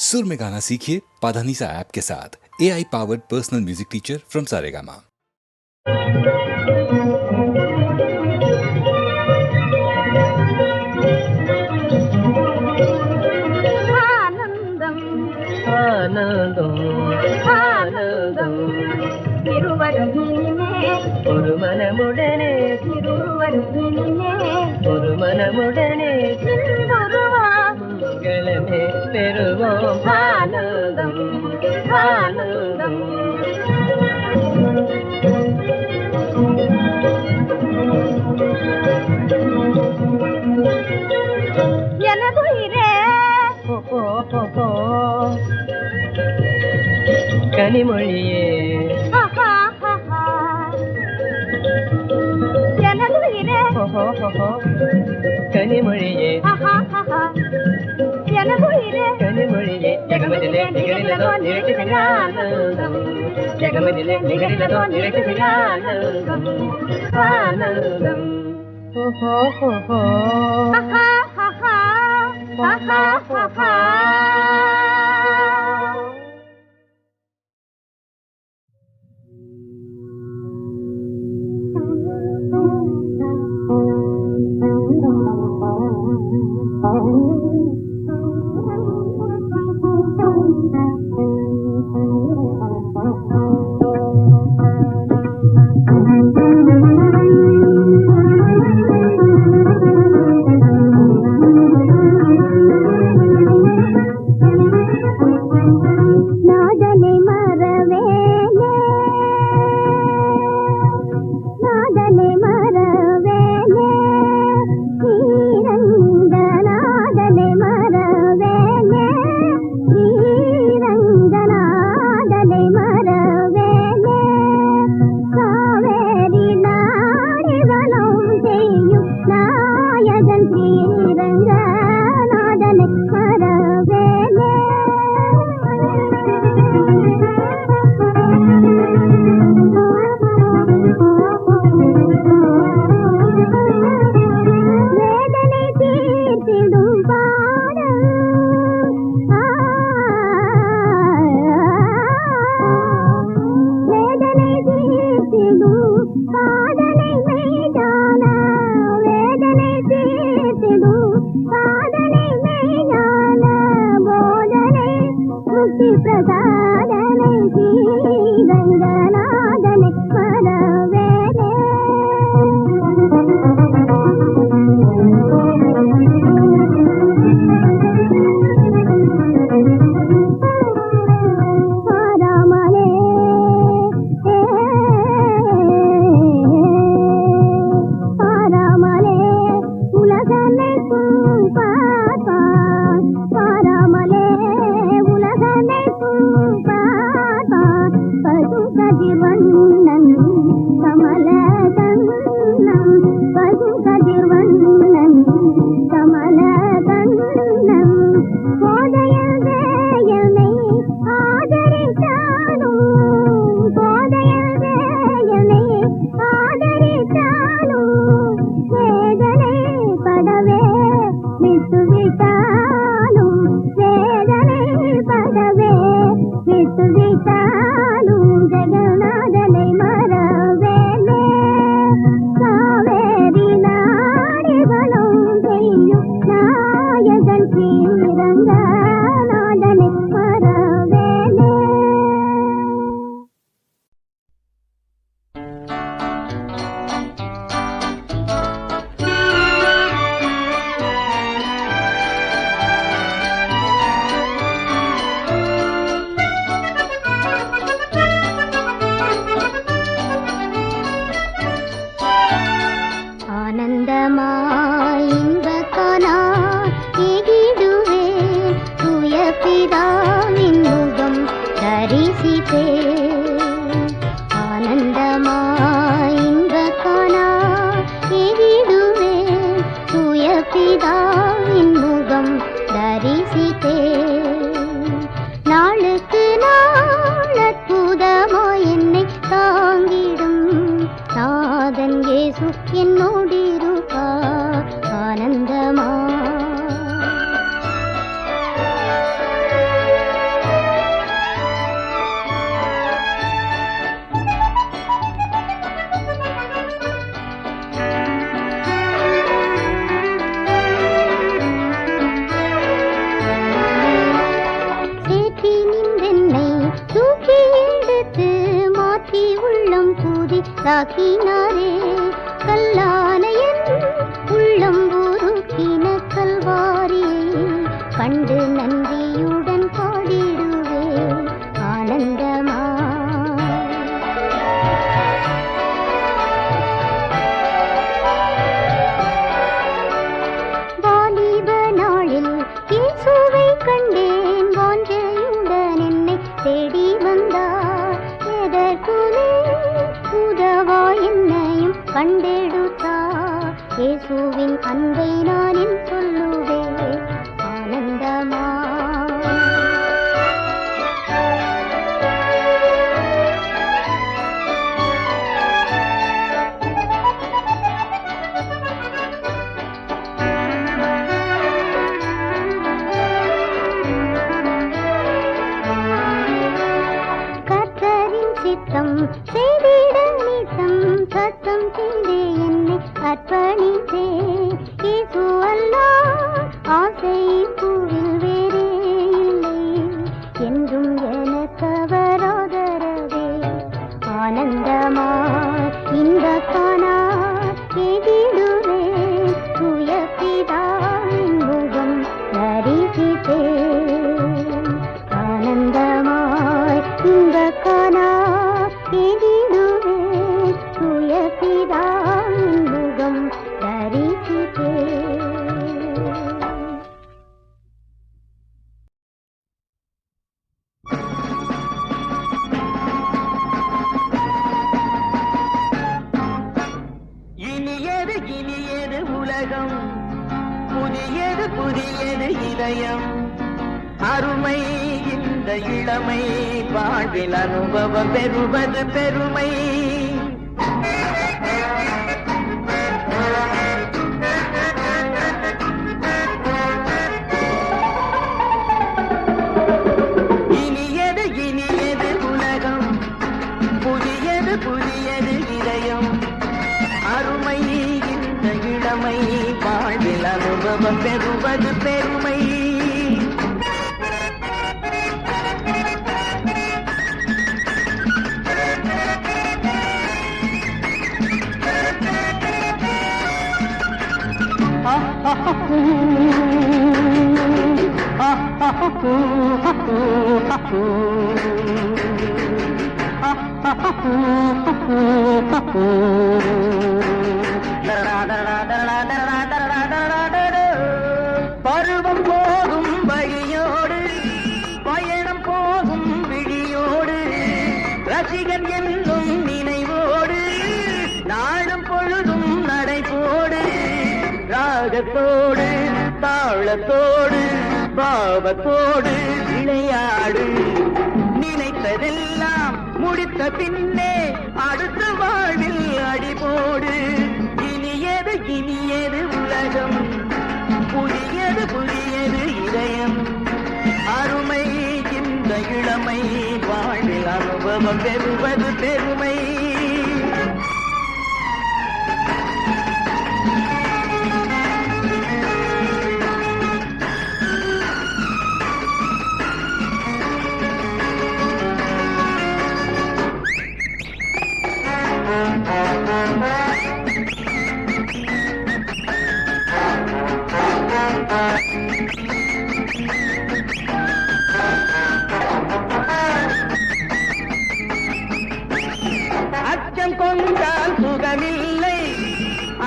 सुर में गाना सीखिए पाधानीसा ऐप के साथ। AI powered personal music teacher from Saregama. ஒரு மனமுடனே ஒரு மனமுடனே மங்களமே பெறுவோம் ஆனந்தம் ஆனந்தம். எனதுயிரே கனிமொழியே எனதுயிரே கனிமொழியே எனதுயிரே கனிமொழியே ஜெகமதிலே நிகழிலதோ நிகழ்ச்சி ஆனந்தம் ஜெகமதிலே நிகழிலதோ நிகழ்ச்சி ஆனந்தம் ஆனந்தம். பாராமலே உலகனை தாக்கினாரே கல்லானையன் உள்ளம் உருக்கின கல்வாரியை கண்டு நன்றியுடன் பாடிடுவே ஆனந்தமா. வாலிப நாளில் இயேசுவை கண்டேன் வாஞ்சையுடன் என்னை தேடி வந்தார். எதற்குனே உதவா என்னையும் கண்டெடுத்தார். இயேசுவின் அன்பை நான் என் சொல்லுவேன் ஆனந்தமா. கர்த்தரின் சித்தம் செய்திட நித்தம் சத்தம் செய்தே என்னை அர்ப்பணித்தே. இயேசு அல்லாஹ் ஆசை பூவில் வேறே இல்லை என்றும் எனக்கவர் ஆதரவே ஆனந்தமா. இந்த காணா எதிடுவே தூய பிதாவின் முகம் தரிசித்தே ஆனந்தமாய். இந்த காணா எதிடுவே தூய பிதாவின் முகம் தரிசித்தே. இனியது இனியது உலகம், புதியது புதியது இதயம், அருமை இந்த இளமை, வாழ்வில் அனுபவம் பெறுவது பெருமை. இனியது இனியது உலகம், புதியது புதியது இதயம், அருமை இந்த இளமை, வாழ்வில் அனுபவம் பெறுவது பெருமை. பருவம் போகும் வழியோடு, பயணம் போகும் விழியோடு, ரசிகன் என்னும் நினைவோடு, நாளும் பொழுதும் நடைபோடு, ராகத்தோடு தாளத்தோடு பாவத்தோடு விளையாடு. நினைத்ததெல்லாம் முடித்த பின்னே அடுத்த வாழ்வில் அடிபோடு. இனியது இனியது உலகம், புதியது புதியது இதயம், அருமை இந்த இளமை, வாழ்வில் அனுபவம் பெறுவது பெருமை. அச்சம் கொண்டால் சுகமில்லை,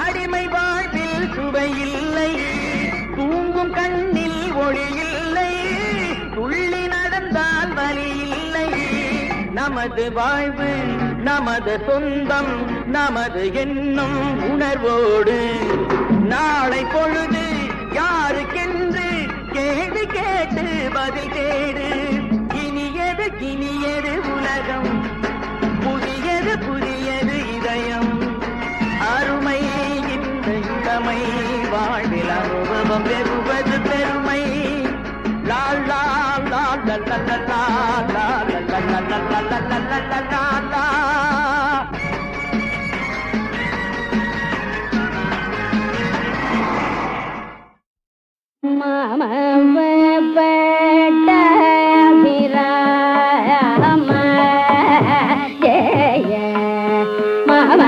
அடிமை வாழ்வில் சுவையில்லை, தூங்கும் கண்ணில் ஒளி இல்லை, துள்ளி நடந்தால் வலி இல்லை. நமது வாழ்வு நமது சொந்தம், நமது என்னும் உணர்வோடு, நாளை பொழுது யாருக்கென்று கேள்வி கேட்டு பதில் தேடு. இனியது இனியது உலகம், புதியது புதியது இதயம், அருமை இந்த இளமை, வாழ்வில் அனுபவம் பெறுவது பெருமை. லா லா லா லா லா லா லா லா லா லா லா லா லா லா. மாம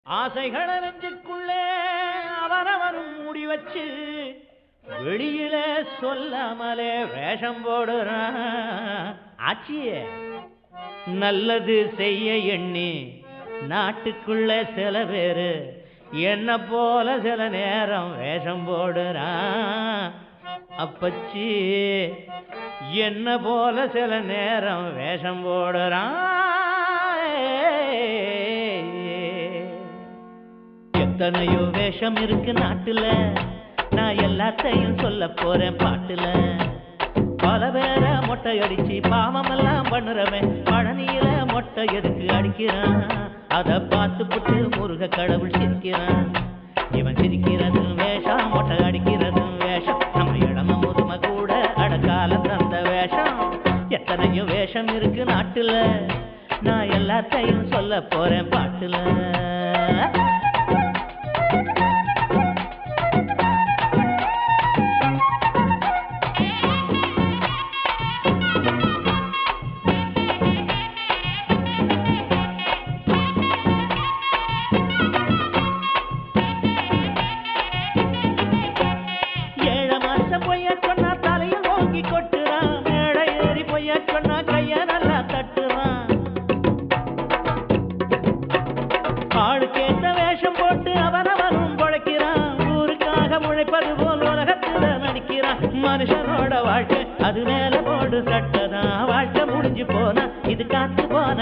ஆசைகளை நெஞ்சுக்குள்ளே அவனவனும் மூடி வச்சு வெளியில சொல்லாமலே வேஷம் போடுறான். ஆச்சியே நல்லது செய்ய எண்ணி நாட்டுக்குள்ள சில பேரு என்ன போல சில நேரம் வேஷம் போடுறான். அப்பச்சி என்ன போல சில நேரம் வேஷம் போடுறான். எத்தனையோ வேஷம் இருக்கு நாட்டுல, நான் எல்லாத்தையும் சொல்ல போறேன் பாட்டுல. பல பேர மொட்டை அடிச்சு பாவமெல்லாம் பண்ணுறவன் பழனியில மொட்டை எதுக்கு அடிக்கிறான். அதை பார்த்து புட்டு முருக கடவுள் சிரிக்கிறான். இவன் சிரிக்கிறதும் வேஷம், மொட்டை அடிக்கிறதும் வேஷம், நம்ம இடம முதுமை கூட அடக்கால தந்த வேஷம். எத்தனையோ வேஷம் இருக்கு நாட்டுல, நான் எல்லாத்தையும் சொல்ல போறேன் பாட்டுல.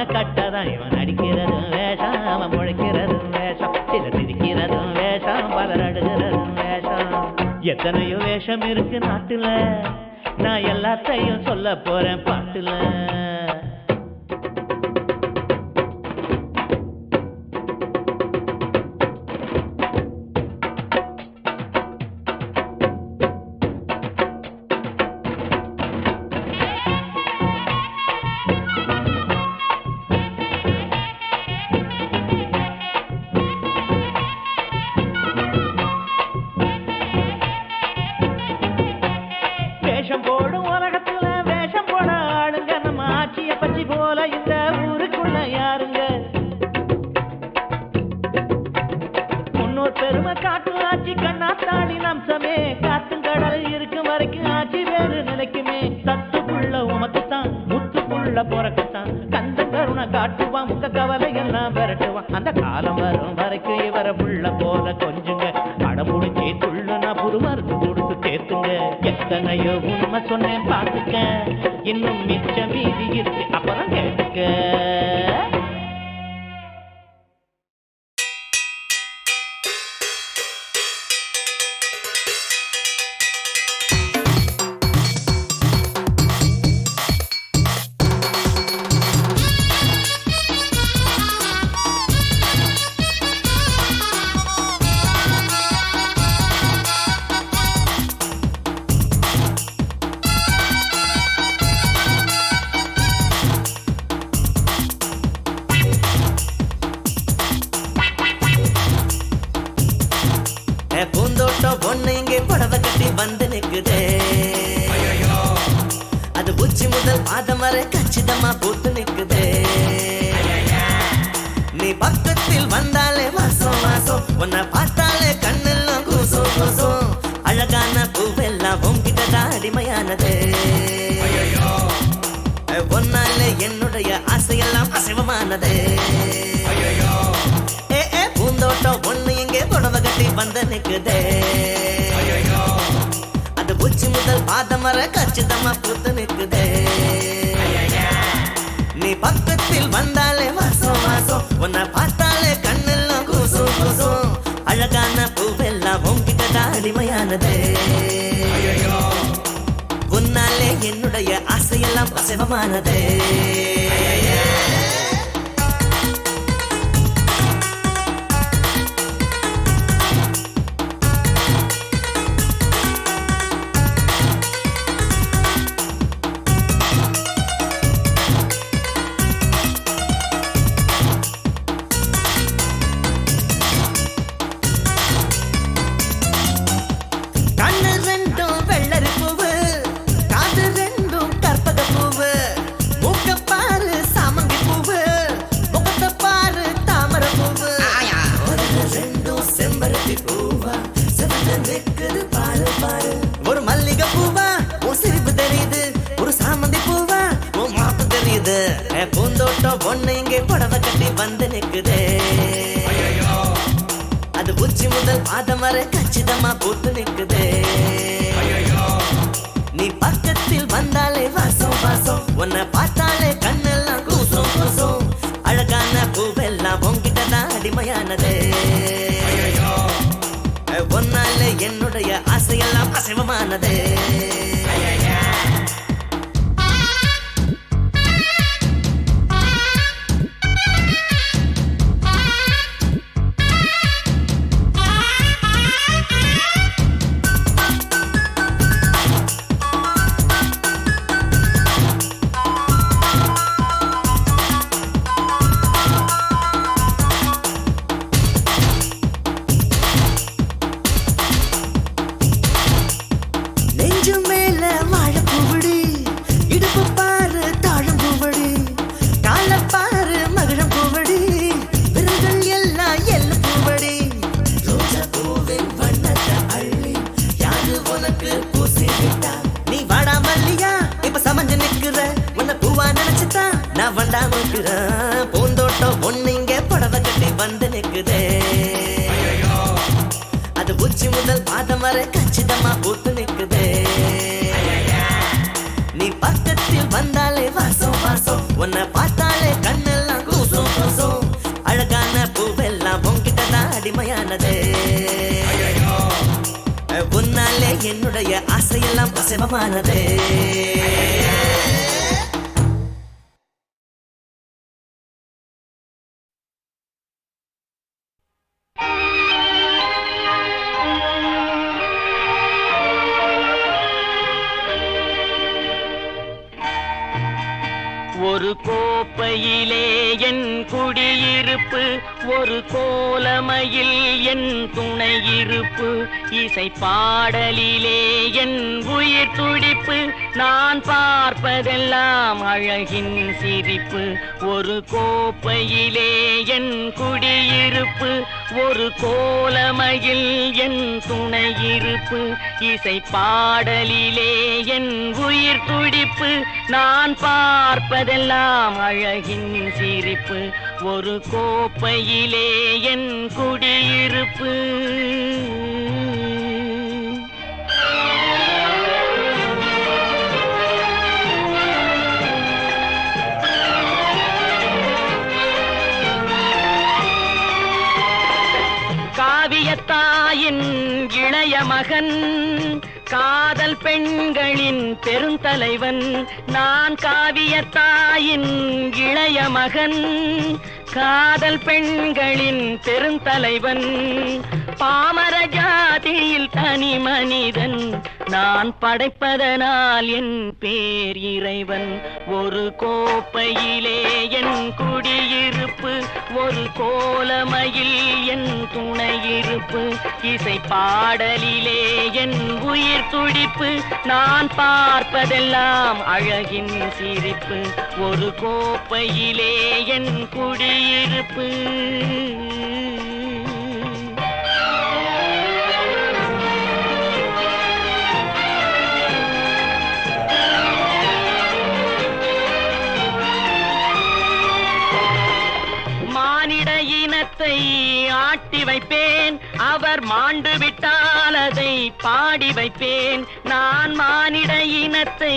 அவனை கட்டதான் இவன் அடிக்கிறதும் வேஷம், அவன் முழைக்கிறதும் வேஷம், சில சிரிக்கிறதும் வேஷம், பலர் அடுகிறதும் வேஷம். எத்தனையோ வேஷம் இருக்கு நாட்டுல, நான் எல்லாத்தையும் சொல்ல போறேன் பாட்டுல. வேஷம் போடும் உலகத்துல வேஷம் போட ஆளுங்க, நம்ம ஆட்சிய பச்சி போல இந்த ஊருக்குள்ள யாருங்க? முன்னோர் பெருமை காட்டு ஆட்சி கண்ணாத்தாடி அம்சமே, காத்தும் கடல் இருக்கும் வரைக்கும் ஆட்சி வேறு நிலைக்குமே. சத்துக்குள்ள உமக்குத்தான் முத்துக்குள்ள பொறக்குத்தான், கந்த கருணை காட்டுவான், உங்க கவலை எல்லாம் விரட்டுவான். அந்த காலம் வரும் வரைக்கும் இவரை புள்ள போல கொஞ்சுங்க, அடம்புடிச்சி துள்ளுனா புது மருந்து கொடுத்து தேத்துங்க. எத்தனையோ உண்மை சொன்னேன் பார்த்துக்க, இன்னும் மிச்சம் மீதி இருக்கு அப்புறம் கேட்டுக்க. பூந்தோட்டம் ஒண்ணு இங்கே புடவை கட்டி வந்து நிக்குதே, அது உச்சி முதல் பாதம் வரை கச்சிதமா பூத்து நிக்குதே. நீ பக்கத்தில் வந்தாலே வாசம் வாசம், உன்னை பார்த்தாலே கண்ணெல்லாம் கூசும் கூசும். அழகான பூவெல்லாம் உன்கிட்டதான் அடிமையானது, ஒன்னாலே என்னுடைய ஆசையெல்லாம் அசைவமானது. பூந்தோட்டம் ஒண்ணு இங்கே புடவை கட்டி வந்து நிக்குதே, அது உச்சி முதல் பாதம் வரை கச்சிதமா பூத்து நிக்குதே. நீ பக்கத்தில் வந்தாலே வாசம் வாசம், உன்னை பார்த்தாலே கண்ணெல்லாம் கூசும் கூசும். அழகான பூவெல்லாம் உன்கிட்டதான் அடிமையானது, உன்னாலே என்னுடைய ஆசையெல்லாம் அசைவமானது. ஒரு மல்லிகை பூவா உன் சிரிப்பு தெரியுது, ஒரு சாமந்தி பூவா உன் மாப்பு தெரியுது. பூந்தோட்டம் ஒண்ணு இங்கே புடவை கட்டி வந்து நிக்குதே, அது உச்சி முதல் பாதம் வரை கச்சிதமா பூத்து நிக்குதே. நீ பக்கத்தில் வந்தாலே வாசம் வாசம், உன்னை பார்த்தாலே கண்ணெல்லாம் கூசும் கூசும். அழகான பூவெல்லாம் உன்கிட்டதான் அடிமையானது, ஒன்னாலே என்னுடைய ஆசையெல்லாம் அசைவமானது. நான் வண்டாமுக்குறேன். பூந்தோட்டம் ஒண்ணு இங்கே புடவை கட்டி வந்து நிக்குதே, அது உச்சி முதல் பாதம் வரை கச்சிதமா பூத்து நிக்குதே. நீ பக்கத்தில் வந்தாலே வாசம் வாசம், உன்னை பார்த்தாலே கண்ணு பூவெல்லாம் உங்கிட்டதான் அடிமையானது உன்னாலே என்னுடைய ஆசையெல்லாம் அசைவமானது ஒரு கோப்பையிலே என் குடியிருப்பு ஒரு கோலமையில் என் துணையிருப்பு இசை பாடலிலே என் உயிர் துடிப்பு நான் பார்ப்பதெல்லாம் அழகின் சிரிப்பு ஒரு கோப்பையிலே என் குடியிருப்பு ஒரு கோலமையில் என் துணையிருப்பு இசை பாடலிலே என் உயிர் துடிப்பு நான் பார்ப்பதெல்லாம் அழகின் சிரிப்பு ஒரு கோப்பையிலே என் குடியிருப்பு காவியத்தாயின் இளைய மகன் காதல் பெண்களின் பெருந்தலைவன் நான் காவியத்தாயின் இளைய மகன் காதல் பெண்களின் பெருந்தலைவன் பாமர ஜாதியில் தனி மனிதன் நான் படைப்பதனால் என் பேர் இறைவன் ஒரு கோப்பையிலே என் குடியிருப்பு ஒரு கோலமையில் என் துணையிருப்பு இசை பாடலிலே என் உயிர் துடிப்பு நான் பார்ப்பதெல்லாம் அழகின் சிரிப்பு ஒரு கோப்பையிலே என் குடியிருப்பு மானிட இனத்தை ஆட்டி வைப்பேன் அவர் மாண்டு விட்டால் அதை பாடி வைப்பேன் நான் மானிட இனத்தை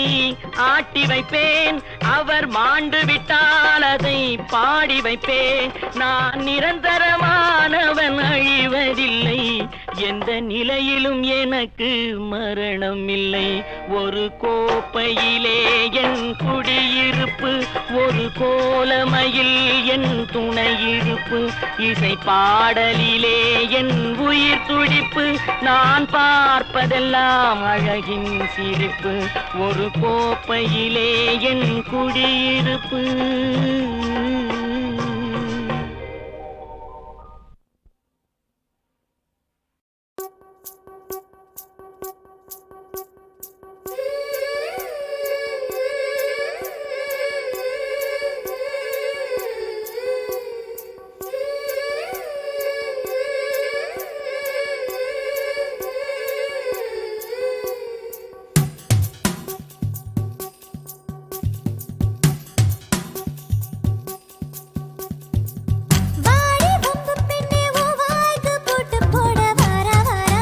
ஆட்டி வைப்பேன் அவர் மாண்டு விட்டால் அதை பாடி வைப்பேன் நான் நிரந்தரமானவன் அழிவதில்லை எந்த நிலையிலும் எனக்கு மரணம் இல்லை ஒரு கோப்பையிலே என் குடியிருப்பு ஒரு கோலமையில் என் துணையிருப்பு இசை பாடலிலே என் உயிர் துடிப்பு நான் பார்ப்பதெல்லாம் அழகின் சிரிப்பு ஒரு கோப்பையிலே என் குடியிருப்பு வாடி வம்பு பெண்ணே ஓ வாய்க்கு போட்டு போட வாரா வாரா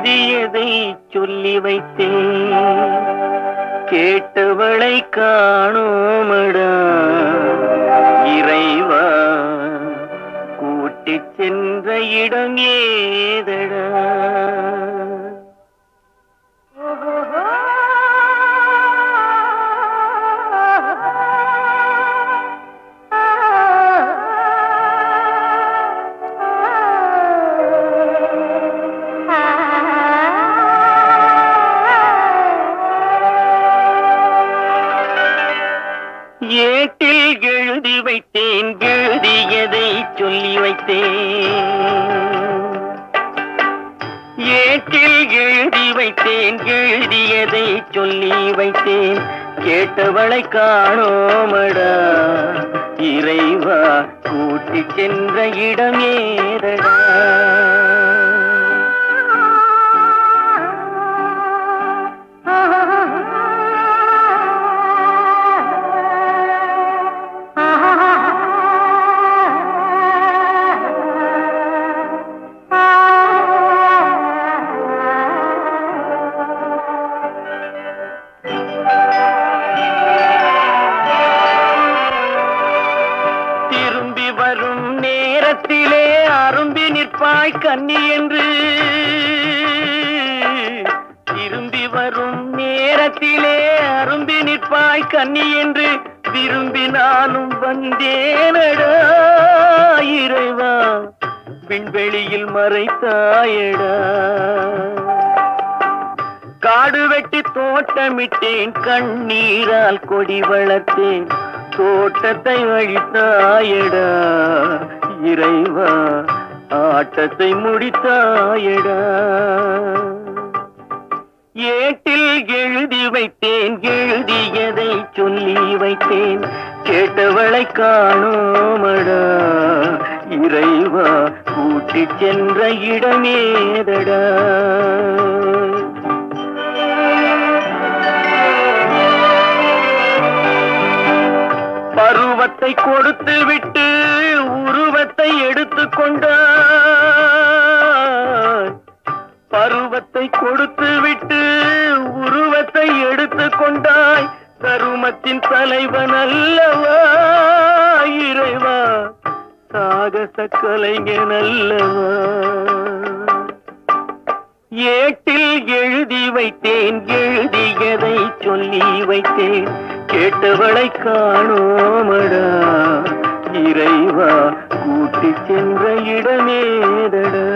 எழுதியதை சொல்லி வைத்தேன் கேட்டவளை காணோமடா இறைவா கூட்டிச் சென்ற இடம் ஏதடா ஏட்டில் எழுதி வைத்தேன் எழுதியதை சொல்லி வைத்தேன் ஏட்டில் எழுதி வைத்தேன் எழுதியதை சொல்லி வைத்தேன் கேட்டவளை காணோமடா இறைவா கூட்டிச் சென்ற இடம் ஏதடா வரும் நேரத்திலே அரும்பி நிற்பாய் கன்னி என்று திரும்பி வரும் நேரத்திலே அரும்பி நிற்பாய் கன்னி என்று விரும்பி நானும் வந்தேனடா இறைவா விண்வெளியில் மறைத்தாயடா காடு வெட்டி தோட்டமிட்டேன் கண்ணீரால் கொடி வளர்த்தேன் தோட்டத்தை அழித்தாயடா இறைவா ஆட்டத்தை முடித்தாயடா ஏட்டில் எழுதி வைத்தேன் எழுதியதை சொல்லி வைத்தேன் கேட்டவளை காணோமடா இறைவா கூட்டிச் சென்ற இடமேதடா பருவத்தை கொடுத்து விட்டு உருவத்தை எடுத்துக் கொண்டாய் பருவத்தை கொடுத்து விட்டு உருவத்தை எடுத்துக் கொண்டாய் தருமத்தின் தலைவன் அல்லவா இறைவா சாகச கலைஞன் அல்லவா ஏட்டில் எழுதி வைத்தேன் எழுதியதை சொல்லி வைத்தேன் கேட்டவளை காணோமடா இறைவா கூட்டிச் சென்ற இடமேதடா